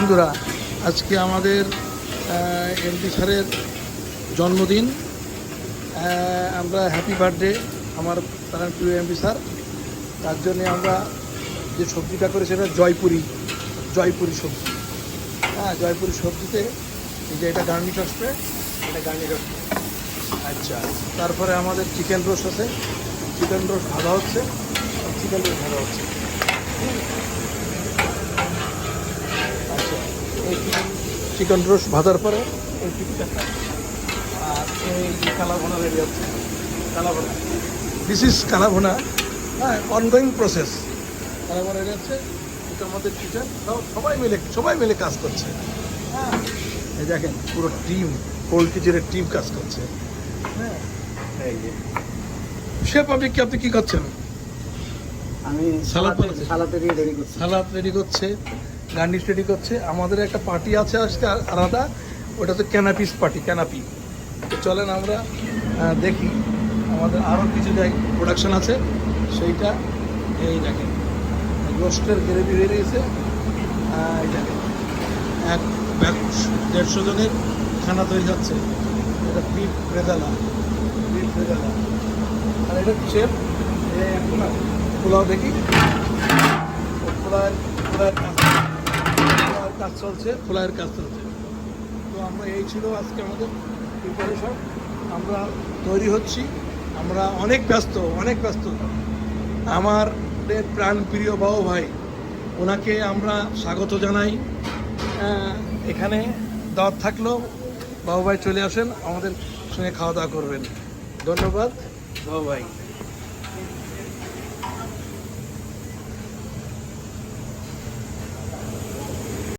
বন্ধুরা, আজকে আমাদের এমপি স্যারের জন্মদিন। আমরা হ্যাপি বার্থডে আমার তার প্রিয় এমপি স্যার। তার জন্যে আমরা যে সবজিটা করে সেটা জয়পুরি সবজি। হ্যাঁ, জয়পুরি সবজিতে এই যে এটা গার্নিশ আসবে, এটা গার্নিশ আসবে। আচ্ছা, তারপরে আমাদের চিকেন রোস্ট আছে, চিকেন রোস্ট ভাজা হচ্ছে, চিকেন রোস্ট ভাজা হচ্ছে। আচ্ছা, এই চিকেন রোস্ট ভাজার পরে এই চিকেনটা, আর এই কালাভুনা রেডি হচ্ছে। কালাভুনা, দিস ইজ কালাভুনা। হ্যাঁ, অনগোয়িং প্রসেস। কালাভুনা রেডি হচ্ছে। এটা আমাদের কিচেন, সবাই মিলে কাজ করছে। হ্যাঁ, এই দেখেন পুরো টিম, কোল্ড কিচেনের টিম কাজ করছে। হ্যাঁ, এই যে শেফ, আপনি কি করছেন? আমি সালাদ রেডি করছে, গার্নিশ রেডি করছে। আমাদের একটা পার্টি আছে আজকে আলাদা, ওটা তো ক্যানাপিস পার্টি, ক্যানাপি। তো চলেন আমরা দেখি, আমাদের আরও কিছু জায়গায় প্রোডাকশন আছে সেইটা। এই দেখেন রোস্টের গ্রেভি হয়ে গেছে। এই দেখেন 150 জনের খানা তৈরি হচ্ছে। এটা বিফ রেজালা, আর এটা শেফ পোলাও দেখি, পোলাওয়ের কাজ চলছে। তো আমরা এই ছিল আজকে আমাদের প্রিপারেশন। আমরা তৈরি হচ্ছি, আমরা অনেক ব্যস্ত। আমার প্রাণ প্রিয় বাবু ভাই, ওনাকে আমরা স্বাগত জানাই। এখানে দাওয়াত থাকলো, বাবু ভাই চলে আসেন, আমাদের সঙ্গে খাওয়া দাওয়া করবেন। ধন্যবাদ বাবু ভাই।